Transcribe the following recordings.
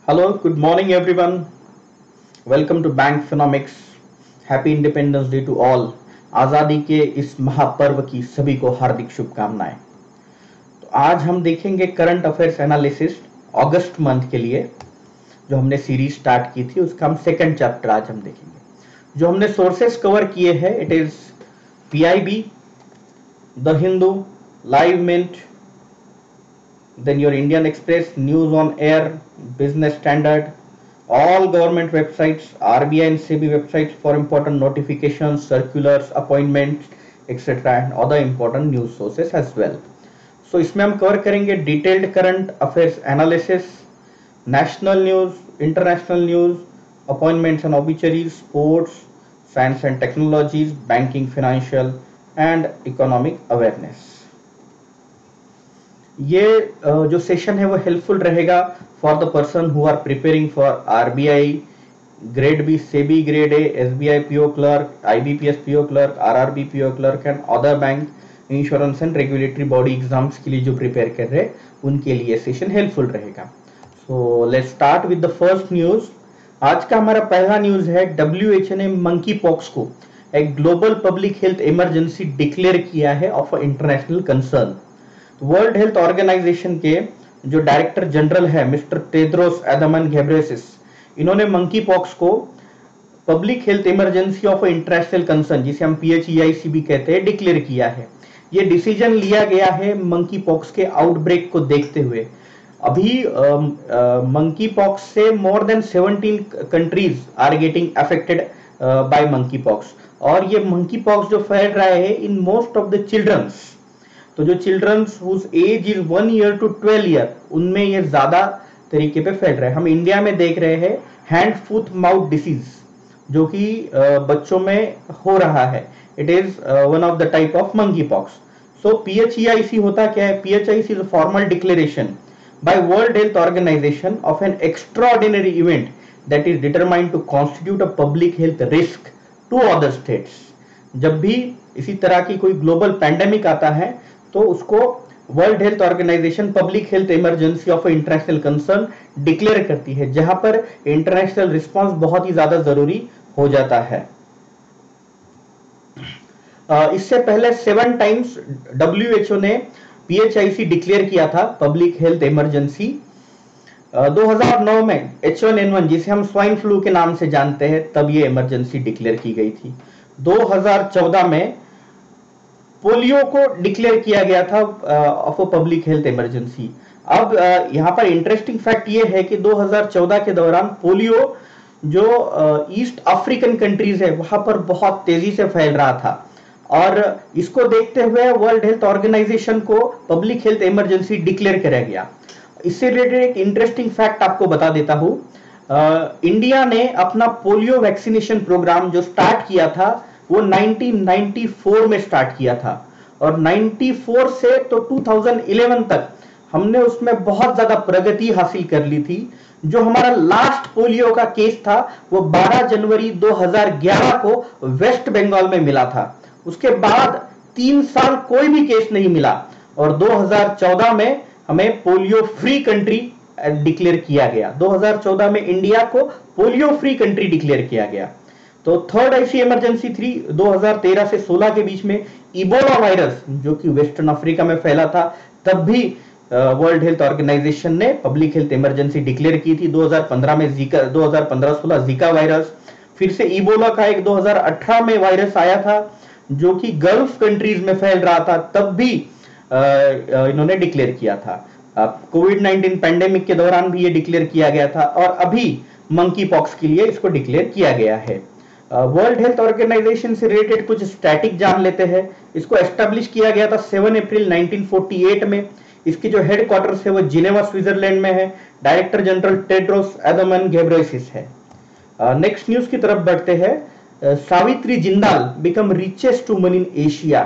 Hello, good morning everyone. Welcome to Bank Phenomics. Happy independence day to all. आज़ादी के इस महापर्व की सभी को हार्दिक शुभकामनाएं। तो आज हम देखेंगे करंट अफेयर्स एनालिसिस अगस्त मंथ के लिए, जो हमने सीरीज स्टार्ट की थी उसका हम सेकंड चैप्टर आज हम देखेंगे। जो हमने सोर्सेस कवर किए हैं, it is PIB, the Hindu, Livemint, then your Indian Express, News on Air, Business Standard, all government websites, RBI and SEBI websites for important notifications, circulars, appointments, etc. and other important news sources as well. So इसमें हम cover करेंगे detailed current affairs analysis, national news, international news, appointments and obituaries, sports, science and technologies, banking, financial and economic awareness. ये जो session है वो helpful रहेगा for the person who are preparing for RBI grade B, SEBI grade A, SBI PO clerk, IBPS PO clerk, RRB PO clerk and other bank insurance and regulatory body exams के लिए जो prepare कर रहे हैं उनके लिए session helpful रहेगा। So let's start with the first news. आज का हमारा पहला न्यूज है, डब्ल्यूएचओ ने मंकी पॉक्स को एक global public health emergency declare किया है of international concern. World Health Organization के जो डायरेक्टर जनरल है मिस्टर टेड्रोस एडहानम घेब्रेयेसस, इन्होंने मंकी पॉक्स को public health emergency of international concern, जिसे हम PHEIC भी कहते हैं, डिक्लेयर किया है। ये डिसीजन लिया गया है मंकी पॉक्स के आउटब्रेक को देखते हुए। अभी मंकी पॉक्स से more than 17 countries are getting affected by monkeypox, और ये मंकी पॉक्स जो फैल रहा है in most of the childrens. तो जो childrens whose age is 1 year to 12 year, उनमें ये ज्यादा तरीके पे फैल रहा है। हम इंडिया में देख रहे हैं हैंड फुट माउथ डिसीज, जो कि बच्चों में हो रहा है। It is one of the type of monkeypox. So PHEIC होता क्या है? PHEIC is a formal declaration by World Health Organization of an extraordinary event that is determined to constitute a public health risk to other states. जब भी इसी तरह की कोई global pandemic आता है तो उसको World Health Organization public health emergency of international concern declare करती है, जहां पर इंटरनेशनल रिस्पांस बहुत ही ज्यादा जरूरी हो जाता है। इससे पहले 7 टाइम्स WHO ने PHIC डिक्लेयर किया था पब्लिक हेल्थ इमरजेंसी। 2009 में H1N1, जिसे हम स्वाइन फ्लू के नाम से जानते हैं, तब ये इमरजेंसी डिक्लेयर की गई थी। 2014 में पोलियो को डिक्लेयर किया गया था of a public health emergency. अब यहाँ पर इंटरेस्टिंग फैक्ट ये है कि 2014 के दौरान पोलियो जो ईस्ट अफ्रीकन कंट्रीज है वहां पर बहुत तेजी से फैल रहा था, और इसको देखते हुए वर्ल्ड हेल्थ ऑर्गेनाइजेशन को पब्लिक हेल्थ इमरजेंसी डिक्लेयर किया गया। इससे रिलेटेड एक इंटरेस्टिंग फैक्ट आपको बता देता हूं। इंडिया ने अपना पोलियो वैक्सीनेशन प्रोग्राम जो स्टार्ट किया था वो 1994 में स्टार्ट किया था, और 94 से तो 2011 तक हमने उसमें बहुत ज्यादा प्रगति हासिल कर ली थी। जो हमारा लास्ट पोलियो का केस था वो 12 जनवरी 2011 को वेस्ट बंगाल में मिला था। उसके बाद 3 साल कोई भी केस नहीं मिला, और 2014 में हमें पोलियो फ्री कंट्री डिक्लेयर किया गया। 2014 में इंडिया को पोलियो फ्री कंट्री डिक्लेयर किया गया। तो थर्ड ऐसी इमरजेंसी थी 2013 से 16 के बीच में इबोला वायरस, जो कि वेस्टर्न अफ्रीका में फैला था। तब भी वर्ल्ड हेल्थ ऑर्गेनाइजेशन ने पब्लिक हेल्थ इमरजेंसी डिक्लेयर की थी। 2015 में 2015-16 जीका वायरस, फिर से इबोला का एक 2018 में वायरस आया था जो कि गल्फ कंट्रीज में फैल रहा था, तब भी इन्होंने डिक्लेयर किया था। कोविड-19 पैंडेमिक के दौरान भी ये डिक्लेयर किया गया था, और अभी मंकी पॉक्स के लिए इसको डिक्लेयर किया गया है। वर्ल्ड हेल्थ ऑर्गेनाइजेशन से रिलेटेड कुछ स्टैटिक जान लेते हैं। इसको एस्टेब्लिश किया गया था 7 अप्रैल 1948 में। इसकी जो हेडक्वार्टर्स है वो जिनेवा स्विट्जरलैंड में है। Director general Tedros Adhanom Ghebreyesus है। नेक्स्ट न्यूज की तरफ बढ़ते हैं। Savitri Jindal become richest woman in Asia.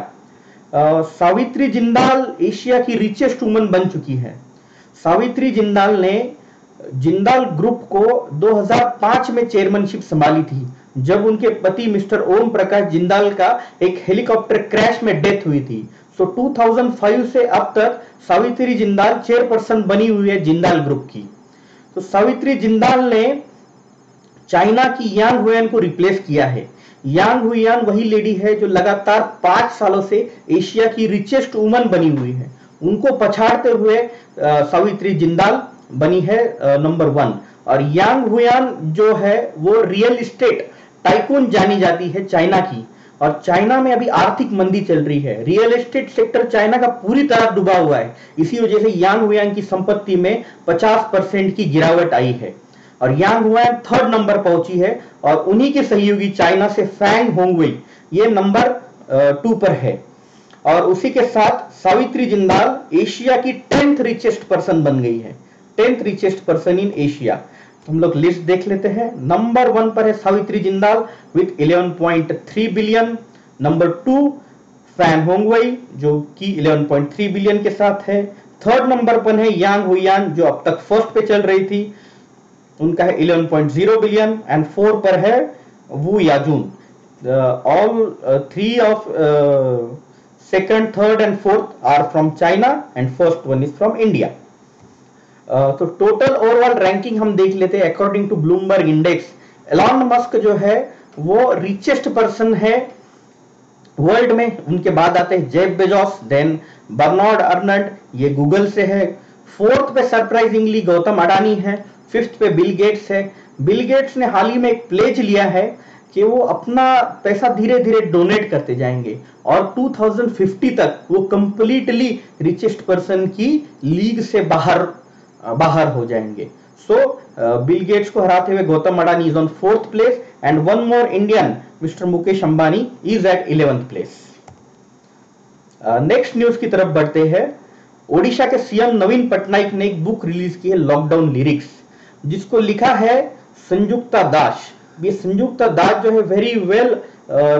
Savitri Jindal Asia की रिचेस्ट वुमन बन चुकी है। सावित्री जिंदाल ने जिंदाल ग्रुप को 2005 में चेयरमैनशिप संभाली थी, जब उनके पति मिस्टर ओम प्रकाश जिंदाल का एक हेलीकॉप्टर क्रैश में डेथ हुई थी। सो 2005 से अब तक सावित्री जिंदाल चेयरपर्सन बनी हुई है जिंदाल ग्रुप की। तो सावित्री जिंदाल ने चाइना की यांग हुआन को रिप्लेस किया है। यांग हुआन वही लेडी है जो लगातार 5 सालों से एशिया की रिचेस्ट वुमन बनी हुई है। उनको पछाड़ते हुए सावित्री जिंदाल बनी है नंबर 1। और यांग हुआन जो है वो रियल एस्टेट टाइकून जानी जाती है चाइना की। और चाइना में अभी आर्थिक मंदी चल रही है, रियल एस्टेट सेक्टर चाइना का पूरी तरह डूबा हुआ है। इसी वजह से यांग हुआन की संपत्ति में 50% की गिरावट आई है और यांग हुआन 3rd नंबर पहुंची है। और उन्हीं के सहयोगी चाइना से फैंग होंगवेई ये नंबर 2 पर है। और उसी के साथ सावित्री जिंदाल एशिया की 10th रिचेस्ट पर्सन बन गई है, 10th richest person in Asia. हम लोग लिस्ट देख लेते हैं। नंबर 1 पर है Savitri Jindal with 11.3 billion. Number 2 Fan Hongwei जो कि 11.3 बिलियन के साथ है। 3rd नंबर पर है यांग हुआन जो अब तक फर्स्ट पे चल रही थी, उनका है 11.0 बिलियन। एंड 4 पर है Wu Yajun. All 3 of second, third and fourth are from China and first one is from India. तो टोटल ओवरऑल रैंकिंग हम देख लेते हैं according to Bloomberg index. Elon Musk जो है वो रिचेस्ट पर्सन है वर्ल्ड में। उनके बाद आते हैं Jeff Bezos, then Bernard Arnault, ये गूगल से है। 4th पे सरप्राइजिंगली गौतम अडानी है। 5th पे बिल गेट्स है। बिल गेट्स ने हाल ही में एक प्लेज लिया है कि वो अपना पैसा धीरे धीरे डोनेट करते जाएंगे और 2050 तक वो कंप्लीटली रिचेस्ट पर्सन की लीग से बाहर हो जाएंगे। सो बिल गेट्स को हराते हुए Gautam Adani is on 4th place and one more Indian mister Mukesh Ambani is at 11th place. Next news की तरफ बढ़ते हैं। ओडिशा के सीएम नवीन पटनायक ने एक बुक रिलीज की है लॉकडाउन लिरिक्स, जिसको लिखा है संयुक्ता दास। ये संयुक्ता दास जो है वेरी वेल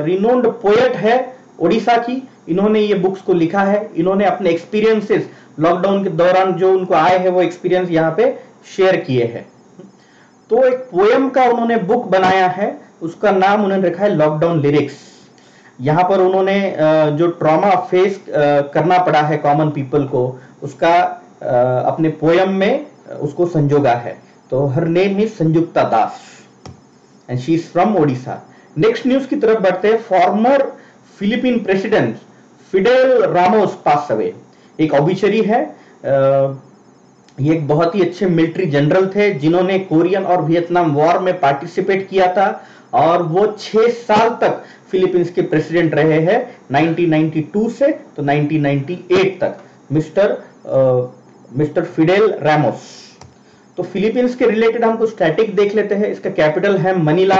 रिनोन्ड पोएट है ओडिशा की। इन्होंने ये बुक्स को लिखा है। इन्होंने अपने एक्सपीरियंसेस लॉकडाउन के दौरान जो उनको आए हैं वो एक्सपीरियंस यहाँ पे शेयर किए हैं। तो एक पोएम का उन्होंने बुक बनाया है, उसका नाम उन्होंने रखा है लॉकडाउन लिरिक्स। यहाँ पर उन्होंने जो ट्रॉमा फेस करना पड़ा है कॉमन पीपल को, उसका अपने पोएम में उसको संजोगा है। तो her name is Sanyukta Das and she is from Odisha. Next news की तरफ बढ़ते हैं। Former Philippine president Fidel Ramos pass away. एक ऑबिचरी है। ये एक बहुत ही अच्छे मिलिट्री जनरल थे जिन्होंने कोरियन और वियतनाम वॉर में पार्टिसिपेट किया था और वो 6 साल तक फिलीपींस के प्रेसिडेंट रहे हैं 1992 से तो 1998 तक। Mister Fidel Ramos. तो फिलीपींस के रिलेटेड हम कुछ स्टैटिक देख लेते हैं। इसका कैपिटल है Manila,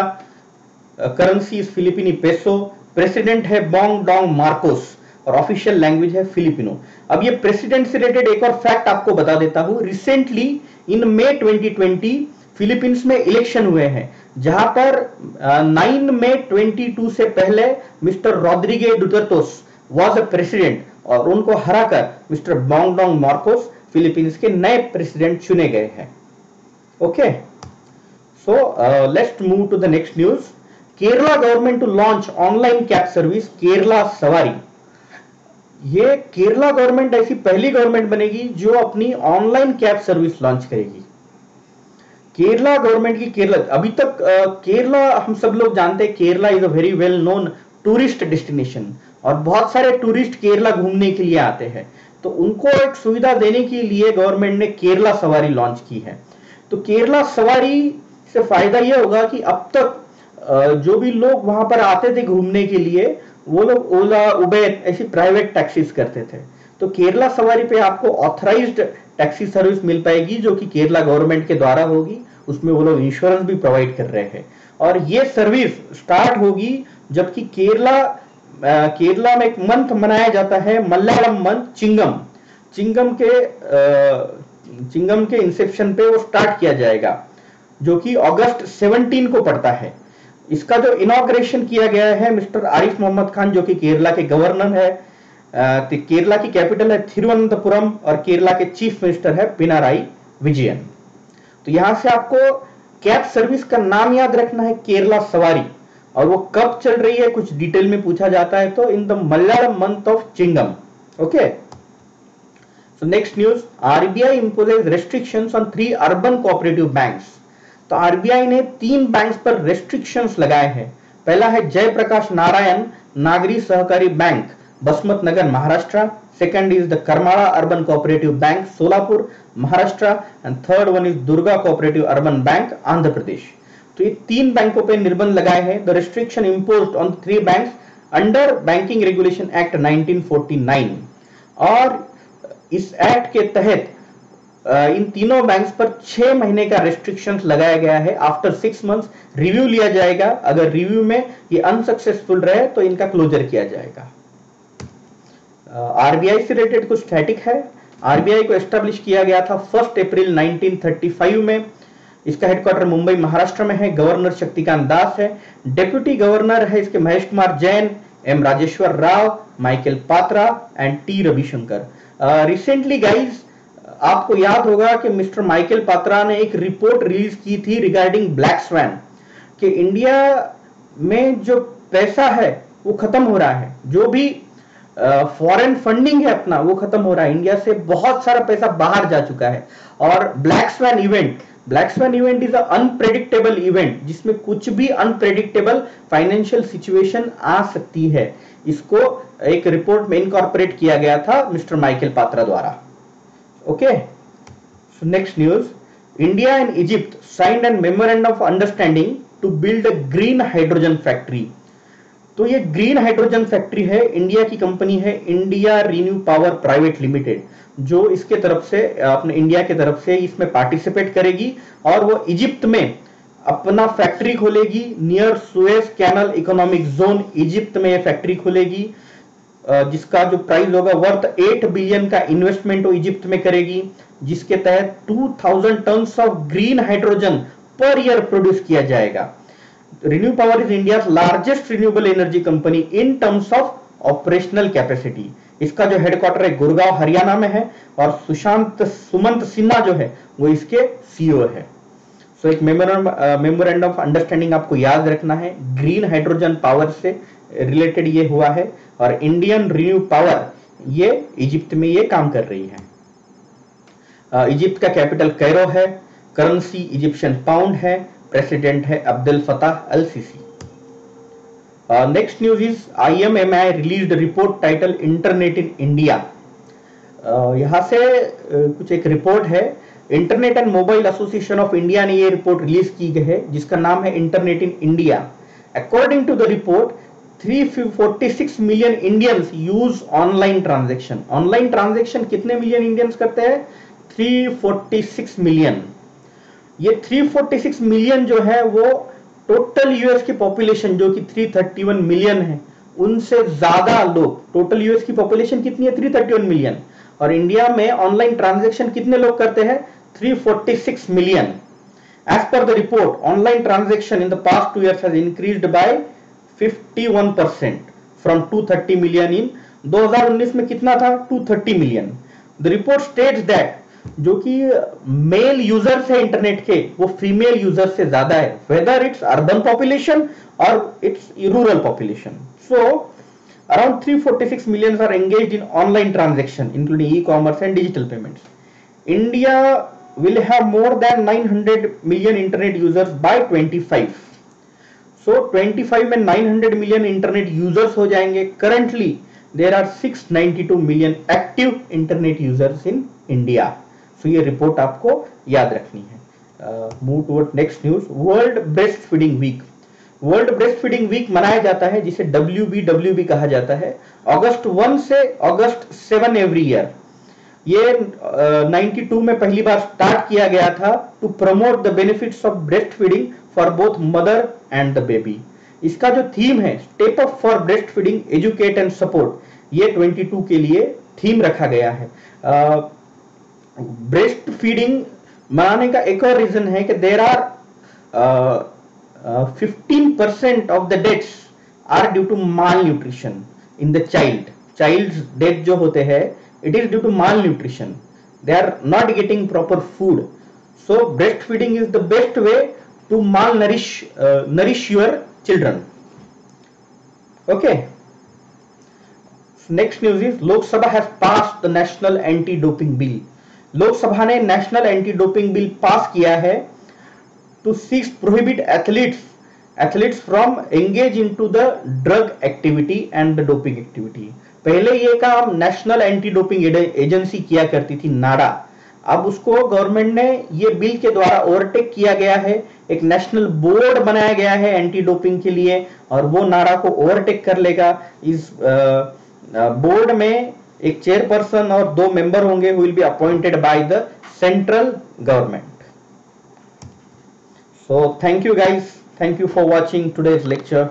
currency is Philippine peso, president है बोंग डोंग मार्कोस और ऑफिशियल लैंग्वेज है फिलिपिनो। अब ये प्रेसिडेंट से रिलेटेड एक और फैक्ट आपको बता देता हूं। रिसेंटली इन मई 2020 फिलीपींस में इलेक्शन हुए हैं जहां पर 9 मई 2022 से पहले mister Rodrigo Duterte's was a president और उनको हराकर mister Bongbong Marcos Philippines के नए प्रेसिडेंट चुने गए हैं। Okay, so let's move to the next news. Kerala government to launch online cab service Kerala Savari. ये केरला गवर्नमेंट ऐसी पहली गवर्नमेंट बनेगी जो अपनी ऑनलाइन कैब सर्विस लॉन्च करेगी। केरला गवर्नमेंट की अभी तक केरला हम सब लोग जानते हैं Kerala is a very well known tourist destination और बहुत सारे टूरिस्ट केरला घूमने के लिए आते हैं। तो उनको एक सुविधा देने के लिए गवर्नमेंट ने केरला सवारी लॉन्च की है। तो केरला सवारी से फायदा यह होगा कि अब तक जो भी लोग वहां पर आते थे घूमने के लिए वो लोग ओला उबेर ऐसी प्राइवेट टैक्सीज करते थे। तो केरला सवारी पे आपको ऑथराइज्ड टैक्सी सर्विस मिल पाएगी जो कि केरला गवर्नमेंट के द्वारा होगी। उसमें वो लोग इंश्योरेंस भी प्रोवाइड कर रहे हैं और ये सर्विस स्टार्ट होगी जबकि केरला में एक मंथ मनाया जाता है मलयालम मंथ चिंगम के इंसेप्शन पे वो स्टार्ट किया जाएगा जो कि अगस्त 17 को पड़ता है। इसका जो इनॉग्रेशन किया गया है मिस्टर आरिफ मोहम्मद खान जो कि केरला के गवर्नर है। केरला की कैपिटल है थिरुवनंतपुरम और केरला के चीफ मिनिस्टर है पिनाराई विजयन। तो यहां से आपको कैब सर्विस का नाम याद रखना है केरला सवारी और वो कब चल रही है कुछ डिटेल में पूछा जाता है तो in the Malayalam month of Chingam. Okay, So next news, RBI imposes restrictions on 3 urban cooperative banks. तो RBI ने 3 बैंक्स पर रेस्ट्रिक्शंस लगाए हैं। पहला है Jayaprakash Narayan Nagari Sahakari bank, Basmat Nagar, Maharashtra. Second is the Karmala urban cooperative bank, Solapur, Maharashtra. And third one is Durga cooperative urban bank, Andhra Pradesh. तो ये 3 बैंकों पर निर्बंध लगाए हैं। The restriction imposed on 3 banks under banking regulation act 1949। और इस एक्ट के तहत इन तीनों बैंक्स पर 6 महीने का रेस्ट्रिक्शंस लगाया गया है। आफ्टर 6 मंथ्स रिव्यू लिया जाएगा। अगर रिव्यू में ये अनसक्सेसफुल रहे तो इनका क्लोजर किया जाएगा। आरबीआई से रिलेटेड कुछ स्टैटिक है। आरबीआई को एस्टेब्लिश किया गया था 1 अप्रैल 1935 में। इसका हेडक्वार्टर मुंबई महाराष्ट्र में है। गवर्नर शक्तिकांत दास है। डेप्यूटी गवर्नर है इसके Mahesh Kumar Jain, M Rajeshwar Rao, Michael Patra and T Ravishankar. Recently guys आपको याद होगा कि मिस्टर माइकल पात्रा ने एक रिपोर्ट रिलीज की थी रिगार्डिंग ब्लैक स्वैन, कि इंडिया में जो पैसा है वो खत्म हो रहा है, जो भी फॉरेन फंडिंग है अपना वो खत्म हो रहा है। इंडिया से बहुत सारा पैसा बाहर जा चुका है। और black swan event is unpredictable event, जिसमें कुछ भी अनप्रेडिक्टेबल फाइनेंशियल सिचुएशन आ सकती है। इसको एक रिपोर्ट में इनकॉर्पोरेट किया गया था मिस्टर माइकल पात्रा द्वारा। Okay, so next news, India and Egypt signed an memorandum of understanding to build a green hydrogen factory. तो ये ग्रीन हाइड्रोजन फैक्ट्री है, इंडिया की कंपनी है India ReNew Power private limited, जो इसके तरफ से अपने इंडिया के तरफ से इसमें पार्टिसिपेट करेगी। और वो इजिप्ट में अपना फैक्ट्री खोलेगी near Suez canal economic zone. Egypt में ये फैक्ट्री खोलेगी, जिसका जो प्राइस होगा वर्थ 8 बिलियन का इन्वेस्टमेंट वो इजिप्ट में करेगी, जिसके तहत 2000 tons of green hydrogen per year produce किया जाएगा। ReNew Power is India largest renewable energy company in terms of operational capacity. इसका जो हेडक्वार्टर है गुड़गांव हरियाणा में है। और सुमंत सिन्हा जो है वो इसके सीईओ है। सो एक मेमोरेंडम ऑफ अंडरस्टैंडिंग आपको याद रखना है, ग्रीन हाइड्रोजन पावर से रिलेटेड ये हुआ है। और इंडियन रिन्यू पावर ये इजिप्ट में ये काम कर रही है। इजिप्ट का कैपिटल कैरो है, करेंसी इजिप्शियन पाउंड है, प्रेसिडेंट है Abdul Fattah al Sisi. Next news is IMMI released report title internet in India. यहां से कुछ एक रिपोर्ट है, internet and mobile association of India ने ये रिपोर्ट रिलीज की गई है, जिसका नाम है internet in India. According to the report 346 million Indians use online transaction. Online transaction कितने मिलियन इंडियंस करते हैं? 346 मिलियन। ये 346 मिलियन जो है वो टोटल यूएस की पॉपुलेशन जो कि 331 मिलियन है उनसे ज्यादा लोग। टोटल यूएस की पॉपुलेशन कितनी है? 331 मिलियन। और इंडिया में ऑनलाइन ट्रांजैक्शन कितने लोग करते हैं? 346 million. As per the report online transaction in the past 2 years has increased by 51% from 230 million in 2019 में कितना था? 230 million. The report states that जो कि मेल यूजर्स है इंटरनेट के वो फीमेल यूजर्स से ज्यादा है, वेदर इट्स अर्बन पॉपुलेशन और it's rural population. So around 346 million are engaged in online transaction including e-commerce and digital payments. India will have more than 900 million internet users by 25. So 25 में 900 million internet users हो जाएंगे। Currently there are 692 million active internet users in India. So ये report आपको याद रखनी है। Move toward next news. World Breastfeeding Week. World Breastfeeding Week मनाया जाता है, जिसे WBWB कहा जाता है, अगस्त 1 से अगस्त 7 एवरी ईयर। ये 92 में पहली बार स्टार्ट किया गया था to promote the benefits of breastfeeding for both mother and the baby. इसका जो थीम है step up for breastfeeding educate and support, ये 22 के लिए थीम रखा गया है। ब्रेस्ट फीडिंग मनाने का एक और रीजन है कि there are 15% of the deaths are due to malnutrition in the child. Child's death जो होते हैं it is due to malnutrition. They are not getting proper food. So breastfeeding is the best way to nourish your children. Okay. Next news is Lok Sabha has passed the national anti doping bill. Lok Sabha ने national anti doping bill pass किया है to seeks prohibit athletes from engage into the drug activity and the doping activity. पहले ये काम national anti doping agency किया करती थी, नाडा। अब उसको गवर्नमेंट ने ये बिल के द्वारा ओवरटेक किया गया है, एक नेशनल बोर्ड बनाया गया है एंटी डोपिंग के लिए, और वो नाडा को ओवरटेक कर लेगा। इस बोर्ड में एक चेयरपर्सन और 2 मेंबर होंगे, who will be appointed by the central government. So thank you guys, thank you for watching today's lecture.